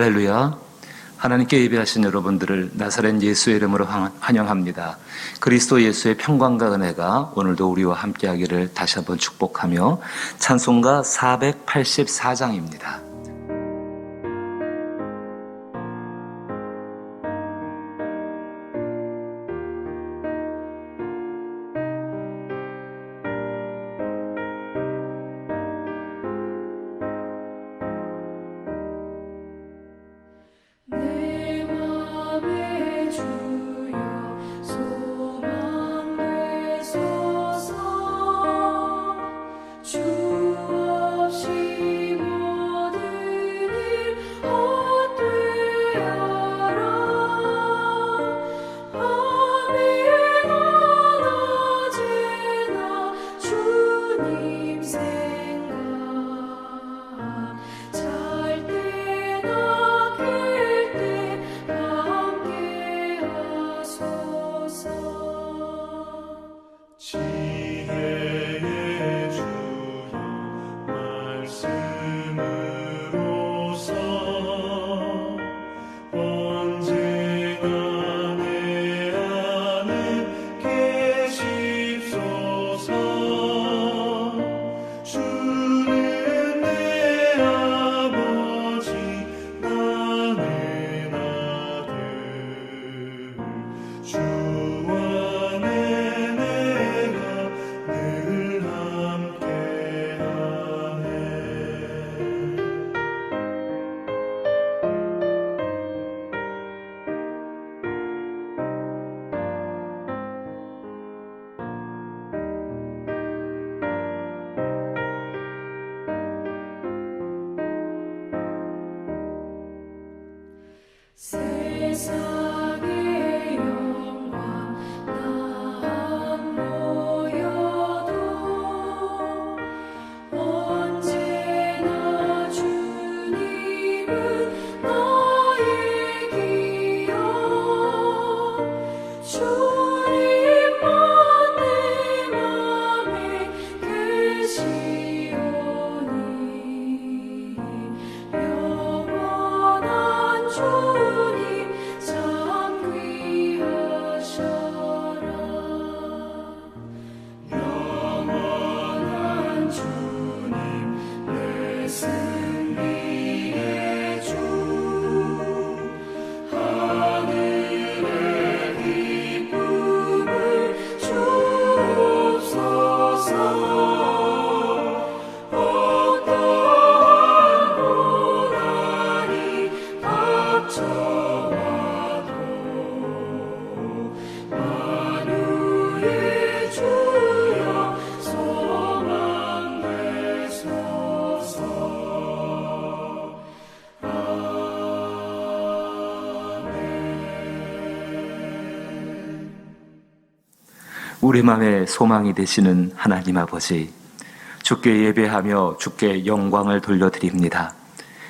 할렐루야. 하나님께 예배하신 여러분들을 나사렛 예수의 이름으로 환영합니다. 그리스도 예수의 평강과 은혜가 오늘도 우리와 함께하기를 다시 한번 축복하며 찬송가 484장입니다. 세상의 영광 나 모여도 언제나 주님은 나의 기여 주님만 내 맘에 계시오니 영원한 주님 참 귀하셔라. 영원한 주님 내 승리의 주 하늘의 기쁨을 주옵소서. 어떠한 고난이 닥쳐와도 만유의 주여 소망되소서. 우리 마음의 소망이 되시는 하나님 아버지, 주께 예배하며 주께 영광을 돌려드립니다.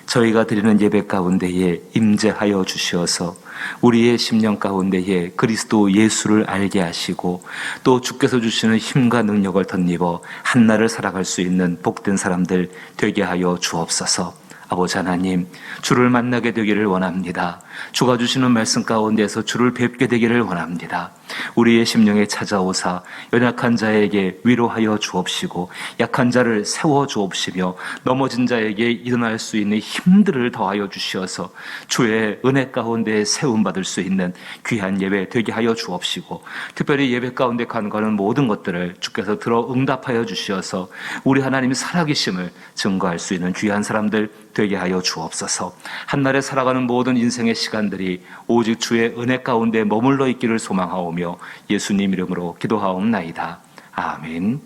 저희가 드리는 예배 가운데에 임재하여 주시어서 우리의 심령 가운데에 그리스도 예수를 알게 하시고 또 주께서 주시는 힘과 능력을 덧입어 한날을 살아갈 수 있는 복된 사람들 되게 하여 주옵소서. 아버지 하나님, 주를 만나게 되기를 원합니다. 주가 주시는 말씀 가운데서 주를 뵙게 되기를 원합니다. 우리의 심령에 찾아오사 연약한 자에게 위로하여 주옵시고 약한 자를 세워 주옵시며 넘어진 자에게 일어날 수 있는 힘들을 더하여 주시어서 주의 은혜 가운데 세움받을 수 있는 귀한 예배 되게 하여 주옵시고 특별히 예배 가운데 간과하는 모든 것들을 주께서 들어 응답하여 주시어서 우리 하나님이 살아계심을 증거할 수 있는 귀한 사람들 되게 하여 주옵소서. 한날에 살아가는 모든 인생의 시간들이 오직 주의 은혜 가운데 머물러 있기를 소망하오며 예수님 이름으로 기도하옵나이다. 아멘.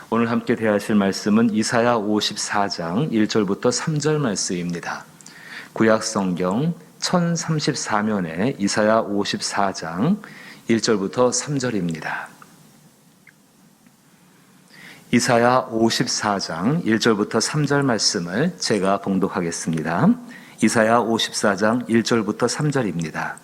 오늘 함께 대하실 말씀은 이사야 54장 1절부터 3절 말씀입니다. 구약성경 1034면에 이사야 54장 1절부터 3절입니다. 이사야 54장 1절부터 3절 말씀을 제가 봉독하겠습니다. 이사야 54장 1절부터 3절입니다.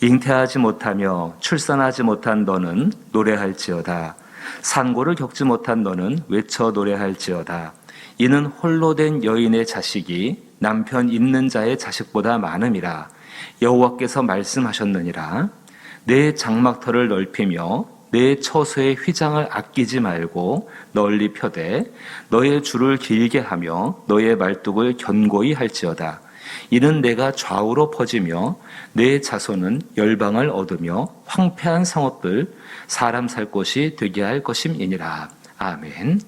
잉태하지 못하며 출산하지 못한 너는 노래할지어다. 산고를 겪지 못한 너는 외쳐 노래할지어다. 이는 홀로 된 여인의 자식이 남편 있는 자의 자식보다 많음이라. 여호와께서 말씀하셨느니라. 내 장막터를 넓히며 내 처소의 휘장을 아끼지 말고 널리 펴되 너의 줄을 길게 하며 너의 말뚝을 견고히 할지어다. 이는 내가 좌우로 퍼지며 내 자손은 열방을 얻으며 황폐한 성읍들 사람 살 곳이 되게 할 것임이니라. 아멘.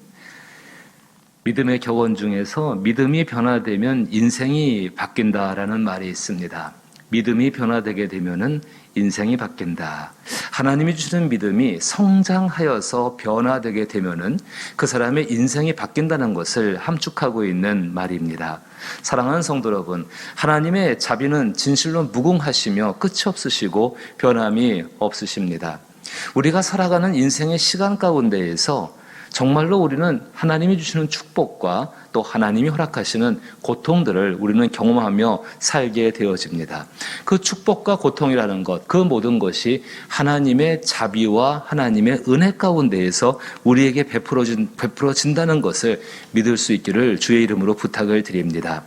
믿음의 격언 중에서 믿음이 변화되면 인생이 바뀐다라는 말이 있습니다. 믿음이 변화되게 되면은 인생이 바뀐다. 하나님이 주시는 믿음이 성장하여서 변화되게 되면은 그 사람의 인생이 바뀐다는 것을 함축하고 있는 말입니다. 사랑하는 성도 여러분, 하나님의 자비는 진실로 무궁하시며 끝이 없으시고 변함이 없으십니다. 우리가 살아가는 인생의 시간 가운데에서 정말로 우리는 하나님이 주시는 축복과 또 하나님이 허락하시는 고통들을 우리는 경험하며 살게 되어집니다. 그 축복과 고통이라는 것, 그 모든 것이 하나님의 자비와 하나님의 은혜 가운데에서 우리에게 베풀어진다는 것을 믿을 수 있기를 주의 이름으로 부탁을 드립니다.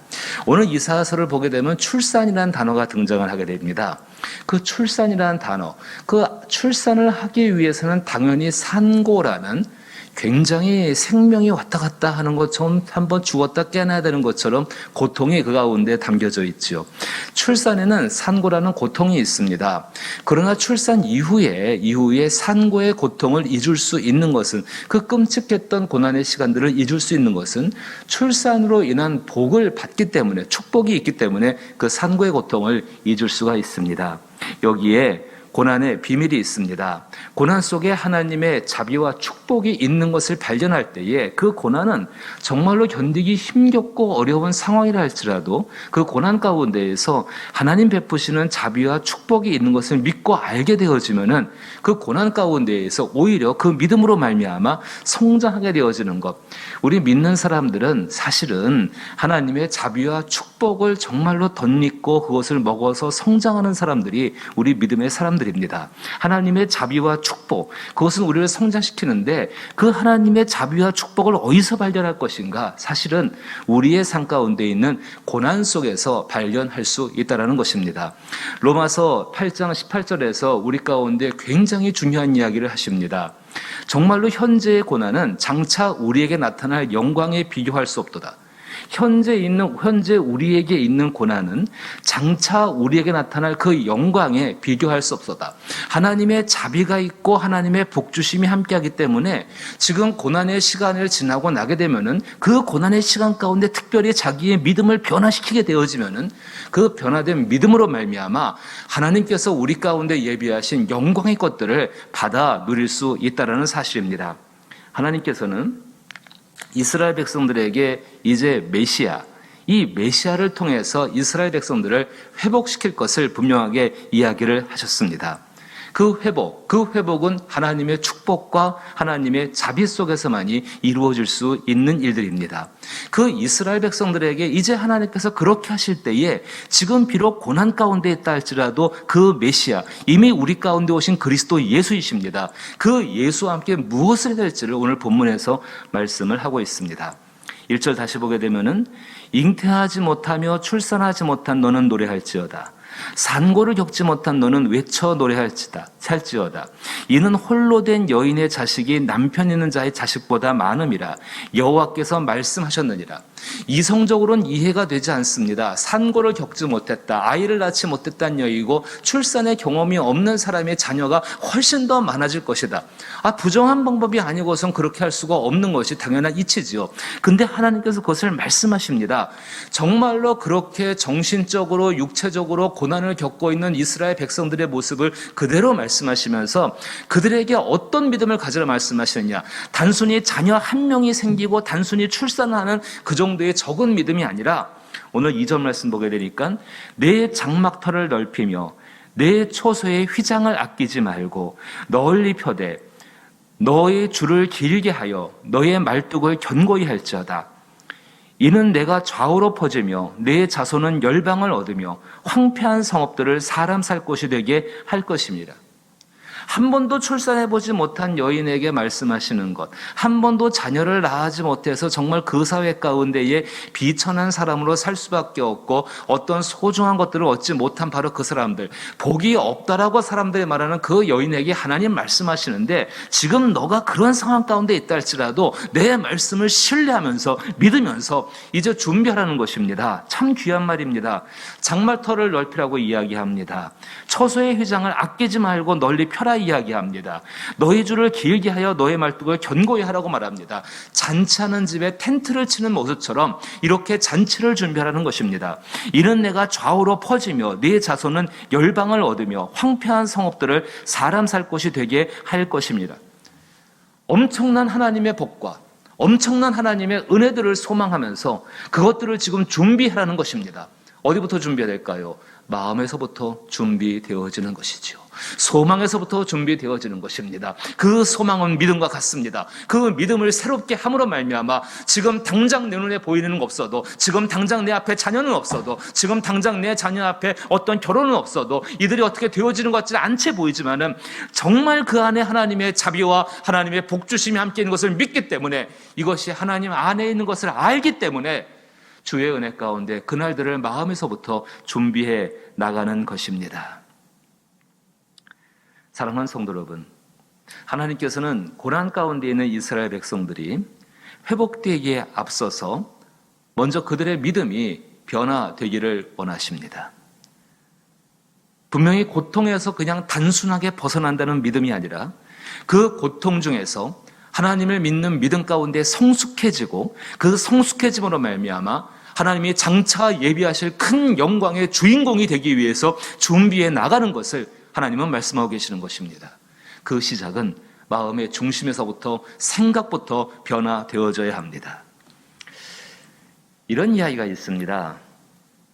오늘 이사야서를 보게 되면 출산이라는 단어가 등장을 하게 됩니다. 그 출산이라는 단어, 그 출산을 하기 위해서는 당연히 산고라는 굉장히 생명이 왔다 갔다 하는 것처럼 한번 죽었다 깨어나야 되는 것처럼 고통이 그 가운데 담겨져 있죠. 출산에는 산고라는 고통이 있습니다. 그러나 출산 이후에 산고의 고통을 잊을 수 있는 것은, 그 끔찍했던 고난의 시간들을 잊을 수 있는 것은 출산으로 인한 복을 받기 때문에, 축복이 있기 때문에 그 산고의 고통을 잊을 수가 있습니다. 여기에 고난의 비밀이 있습니다. 고난 속에 하나님의 자비와 축복이 있는 것을 발견할 때에 그 고난은 정말로 견디기 힘겹고 어려운 상황이라 할지라도 그 고난 가운데에서 하나님 베푸시는 자비와 축복이 있는 것을 믿고 알게 되어지면은 그 고난 가운데에서 오히려 그 믿음으로 말미암아 성장하게 되어지는 것. 우리 믿는 사람들은 사실은 하나님의 자비와 축복을 정말로 덧입고 그것을 먹어서 성장하는 사람들이 우리 믿음의 사람들입니다. 하나님의 자비와 축복, 그것은 우리를 성장시키는데 그 하나님의 자비와 축복을 어디서 발견할 것인가? 사실은 우리의 삶 가운데 있는 고난 속에서 발견할 수 있다는 것입니다. 로마서 8장 18절에서 우리 가운데 굉장히 중요한 이야기를 하십니다. 정말로 현재의 고난은 장차 우리에게 나타날 영광에 비교할 수 없도다. 현재 우리에게 있는 고난은 장차 우리에게 나타날 그 영광에 비교할 수 없었다. 하나님의 자비가 있고 하나님의 복주심이 함께하기 때문에 지금 고난의 시간을 지나고 나게 되면은 그 고난의 시간 가운데 특별히 자기의 믿음을 변화시키게 되어지면은 그 변화된 믿음으로 말미암아 하나님께서 우리 가운데 예비하신 영광의 것들을 받아 누릴 수 있다는 사실입니다. 하나님께서는 이스라엘 백성들에게 이제 메시아, 이 메시아를 통해서 이스라엘 백성들을 회복시킬 것을 분명하게 이야기를 하셨습니다. 그 회복은 하나님의 축복과 하나님의 자비 속에서만이 이루어질 수 있는 일들입니다. 그 이스라엘 백성들에게 이제 하나님께서 그렇게 하실 때에 지금 비록 고난 가운데 있다 할지라도 그 메시아, 이미 우리 가운데 오신 그리스도 예수이십니다. 그 예수와 함께 무엇을 해야 될지를 오늘 본문에서 말씀을 하고 있습니다. 1절 다시 보게 되면은 잉태하지 못하며 출산하지 못한 너는 노래할지어다. 산고를 겪지 못한 너는 외쳐 노래할지어다. 이는 홀로 된 여인의 자식이 남편 있는 자의 자식보다 많음이라. 여호와께서 말씀하셨느니라. 이성적으로는 이해가 되지 않습니다. 산고를 겪지 못했다, 아이를 낳지 못했다는 여인이고 출산의 경험이 없는 사람의 자녀가 훨씬 더 많아질 것이다. 부정한 방법이 아니고선 그렇게 할 수가 없는 것이 당연한 이치지요. 근데 하나님께서 그것을 말씀하십니다. 정말로 그렇게 정신적으로 육체적으로 고난을 겪고 있는 이스라엘 백성들의 모습을 그대로 말씀하시면서 그들에게 어떤 믿음을 가지라 말씀하시느냐. 단순히 자녀 한 명이 생기고 단순히 출산하는 그 정도의 적은 믿음이 아니라 오늘 2절 말씀 보게 되니까 내 장막터를 넓히며 내 초소의 휘장을 아끼지 말고 널리 펴되 너의 줄을 길게 하여 너의 말뚝을 견고히 할지어다. 이는 내가 좌우로 퍼지며 내 자손은 열방을 얻으며 황폐한 성읍들을 사람 살 곳이 되게 할 것입니다. 한 번도 출산해보지 못한 여인에게 말씀하시는 것, 한 번도 자녀를 낳지 못해서 정말 그 사회 가운데에 비천한 사람으로 살 수밖에 없고 어떤 소중한 것들을 얻지 못한 바로 그 사람들, 복이 없다라고 사람들이 말하는 그 여인에게 하나님 말씀하시는데, 지금 너가 그런 상황 가운데 있다 할지라도 내 말씀을 신뢰하면서 믿으면서 이제 준비하라는 것입니다. 참 귀한 말입니다. 장말터를 넓히라고 이야기합니다. 처소의 휘장을 아끼지 말고 널리 펴라 이야기합니다. 너희 줄을 길게 하여 너의 말뚝을 견고히 하라고 말합니다. 잔치하는 집에 텐트를 치는 모습처럼 이렇게 잔치를 준비하라는 것입니다. 이는 내가 좌우로 퍼지며 네 자손은 열방을 얻으며 황폐한 성읍들을 사람 살 곳이 되게 할 것입니다. 엄청난 하나님의 복과 엄청난 하나님의 은혜들을 소망하면서 그것들을 지금 준비하라는 것입니다. 어디부터 준비해야 될까요? 마음에서부터 준비되어지는 것이지요. 소망에서부터 준비되어지는 것입니다. 그 소망은 믿음과 같습니다. 그 믿음을 새롭게 함으로 말미암아 지금 당장 내 눈에 보이는 거 없어도, 지금 당장 내 앞에 자녀는 없어도, 지금 당장 내 자녀 앞에 어떤 결혼은 없어도 이들이 어떻게 되어지는 것 같지 않게 보이지만은 정말 그 안에 하나님의 자비와 하나님의 복주심이 함께 있는 것을 믿기 때문에, 이것이 하나님 안에 있는 것을 알기 때문에 주의 은혜 가운데 그날들을 마음에서부터 준비해 나가는 것입니다. 사랑하는 성도 여러분, 하나님께서는 고난 가운데 있는 이스라엘 백성들이 회복되기에 앞서서 먼저 그들의 믿음이 변화되기를 원하십니다. 분명히 고통에서 그냥 단순하게 벗어난다는 믿음이 아니라 그 고통 중에서 하나님을 믿는 믿음 가운데 성숙해지고, 그 성숙해짐으로 말미암아 하나님이 장차 예비하실 큰 영광의 주인공이 되기 위해서 준비해 나가는 것을 하나님은 말씀하고 계시는 것입니다. 그 시작은 마음의 중심에서부터, 생각부터 변화되어져야 합니다. 이런 이야기가 있습니다.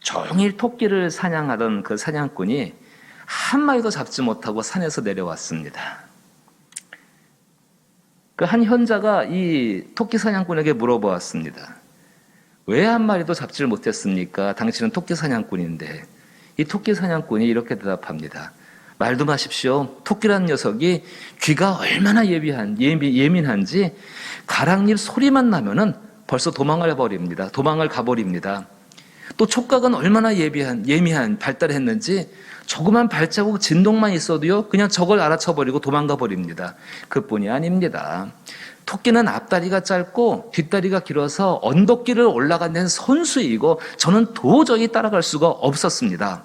종일 토끼를 사냥하던 그 사냥꾼이 한 마리도 잡지 못하고 산에서 내려왔습니다. 그 한 현자가 이 토끼 사냥꾼에게 물어보았습니다. 왜 한 마리도 잡지를 못했습니까? 당신은 토끼 사냥꾼인데. 이 토끼 사냥꾼이 이렇게 대답합니다. 말도 마십시오. 토끼라는 녀석이 귀가 얼마나 예민한지 가랑잎 소리만 나면은 벌써 도망을 가버립니다. 또 촉각은 얼마나 예민한 발달했는지 조그만 발자국 진동만 있어도요, 그냥 저걸 알아쳐버리고 도망가 버립니다. 그뿐이 아닙니다. 토끼는 앞다리가 짧고 뒷다리가 길어서 언덕길을 올라간 데는 선수이고 저는 도저히 따라갈 수가 없었습니다.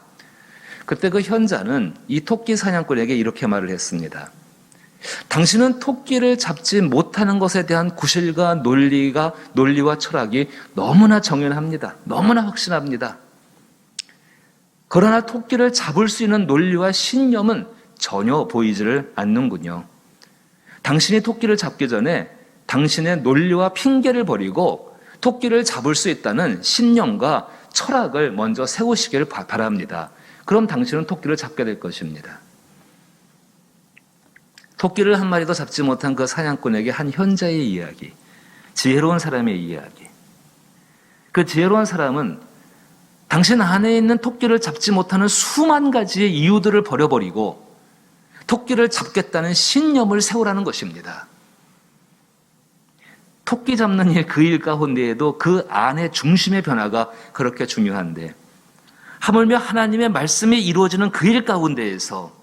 그때 그 현자는 이 토끼 사냥꾼에게 이렇게 말을 했습니다. 당신은 토끼를 잡지 못하는 것에 대한 구실과 논리와 철학이 너무나 정연합니다. 너무나 확신합니다. 그러나 토끼를 잡을 수 있는 논리와 신념은 전혀 보이지를 않는군요. 당신이 토끼를 잡기 전에 당신의 논리와 핑계를 버리고 토끼를 잡을 수 있다는 신념과 철학을 먼저 세우시기를 바랍니다. 그럼 당신은 토끼를 잡게 될 것입니다. 토끼를 한 마리도 잡지 못한 그 사냥꾼에게 한 현자의 이야기, 지혜로운 사람의 이야기. 그 지혜로운 사람은 당신 안에 있는 토끼를 잡지 못하는 수만 가지의 이유들을 버려버리고 토끼를 잡겠다는 신념을 세우라는 것입니다. 토끼 잡는 일, 그 일 가운데에도 그 안의 중심의 변화가 그렇게 중요한데, 하물며 하나님의 말씀이 이루어지는 그 일 가운데에서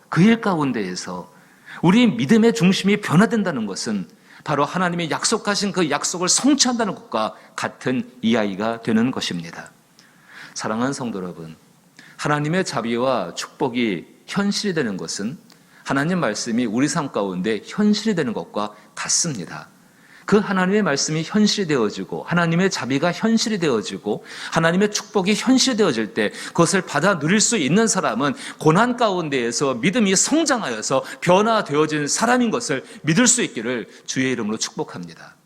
우리 믿음의 중심이 변화된다는 것은 바로 하나님이 약속하신 그 약속을 성취한다는 것과 같은 이야기가 되는 것입니다. 사랑하는 성도 여러분, 하나님의 자비와 축복이 현실이 되는 것은 하나님 말씀이 우리 삶 가운데 현실이 되는 것과 같습니다. 그 하나님의 말씀이 현실이 되어지고 하나님의 자비가 현실이 되어지고 하나님의 축복이 현실이 되어질 때 그것을 받아 누릴 수 있는 사람은 고난 가운데에서 믿음이 성장하여서 변화되어진 사람인 것을 믿을 수 있기를 주의 이름으로 축복합니다.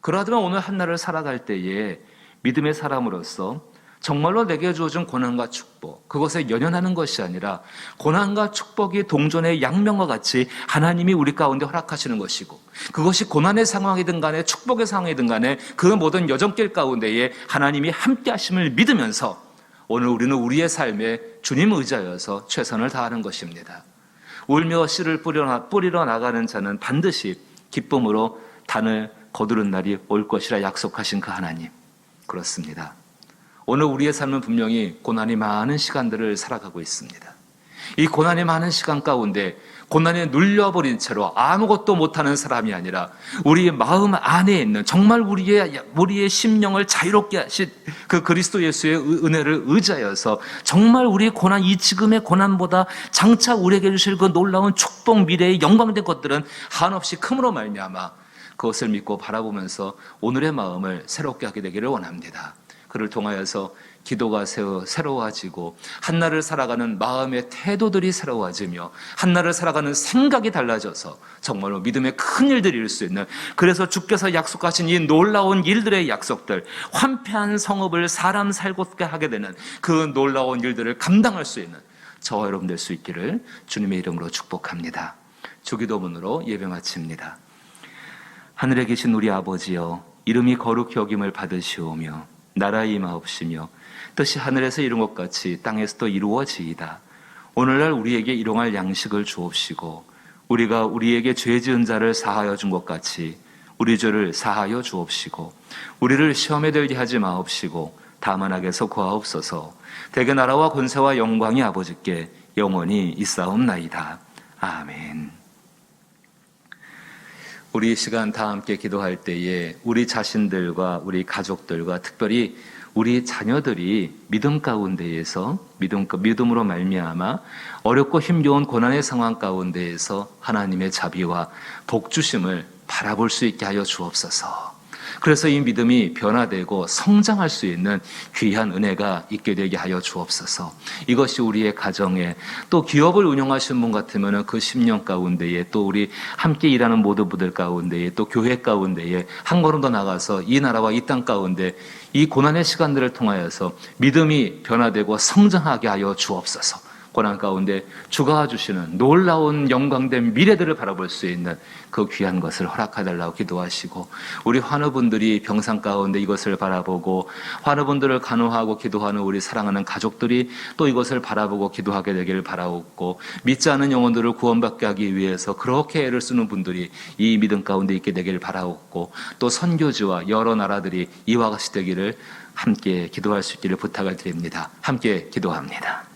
그러하지만 오늘 한날을 살아갈 때에 믿음의 사람으로서 정말로 내게 주어진 고난과 축복, 그것에 연연하는 것이 아니라 고난과 축복이 동전의 양면과 같이 하나님이 우리 가운데 허락하시는 것이고, 그것이 고난의 상황이든 간에 축복의 상황이든 간에 그 모든 여정길 가운데에 하나님이 함께 하심을 믿으면서 오늘 우리는 우리의 삶에 주님 의지하여서 최선을 다하는 것입니다. 울며 씨를 뿌리러 나가는 자는 반드시 기쁨으로 단을 거두는 날이 올 것이라 약속하신 그 하나님. 그렇습니다. 오늘 우리의 삶은 분명히 고난이 많은 시간들을 살아가고 있습니다. 이 고난이 많은 시간 가운데 고난에 눌려버린 채로 아무것도 못하는 사람이 아니라 우리의 마음 안에 있는 정말 우리의 심령을 자유롭게 하신 그 그리스도 예수의 은혜를 의지하여서 정말 우리의 고난, 이 지금의 고난보다 장차 우리에게 주실 그 놀라운 축복, 미래의 영광된 것들은 한없이 큼으로 말미암아 그것을 믿고 바라보면서 오늘의 마음을 새롭게 하게 되기를 원합니다. 그를 통하여서 기도가 새로워지고 한날을 살아가는 마음의 태도들이 새로워지며 한날을 살아가는 생각이 달라져서 정말로 믿음의 큰 일들이 일수 있는, 그래서 주께서 약속하신 이 놀라운 일들의 약속들, 황폐한 성읍을 사람 살곳게 하게 되는 그 놀라운 일들을 감당할 수 있는 저와 여러분 될 수 있기를 주님의 이름으로 축복합니다. 주기도문으로 예배 마칩니다. 하늘에 계신 우리 아버지여, 이름이 거룩히 여김을 받으시오며 나라의 임하옵시며 뜻이 하늘에서 이룬 것 같이 땅에서도 이루어지이다. 오늘날 우리에게 일용할 양식을 주옵시고 우리가 우리에게 죄 지은 자를 사하여 준 것 같이 우리 죄를 사하여 주옵시고 우리를 시험에 들게 하지 마옵시고 다만 악에서 구하옵소서. 대개 나라와 권세와 영광이 아버지께 영원히 있사옵나이다. 아멘. 우리 이 시간 다 함께 기도할 때에 우리 자신들과 우리 가족들과 특별히 우리 자녀들이 믿음 가운데에서 믿음으로 말미암아 어렵고 힘겨운 고난의 상황 가운데에서 하나님의 자비와 복 주심을 바라볼 수 있게 하여 주옵소서. 그래서 이 믿음이 변화되고 성장할 수 있는 귀한 은혜가 있게 되게 하여 주옵소서. 이것이 우리의 가정에, 또 기업을 운영하시는 분 같으면 그 10년 가운데에, 또 우리 함께 일하는 모든 분들 가운데에, 또 교회 가운데에 한 걸음 더 나가서 이 나라와 이 땅 가운데 이 고난의 시간들을 통하여서 믿음이 변화되고 성장하게 하여 주옵소서. 고난 가운데 주가 주시는 놀라운 영광된 미래들을 바라볼 수 있는 그 귀한 것을 허락하달라고 기도하시고, 우리 환우분들이 병상 가운데 이것을 바라보고 환우분들을 간호하고 기도하는 우리 사랑하는 가족들이 또 이것을 바라보고 기도하게 되기를 바라옵고, 믿지 않은 영혼들을 구원받게 하기 위해서 그렇게 애를 쓰는 분들이 이 믿음 가운데 있게 되기를 바라옵고, 또 선교지와 여러 나라들이 이와 같이 되기를 함께 기도할 수 있기를 부탁을 드립니다. 함께 기도합니다.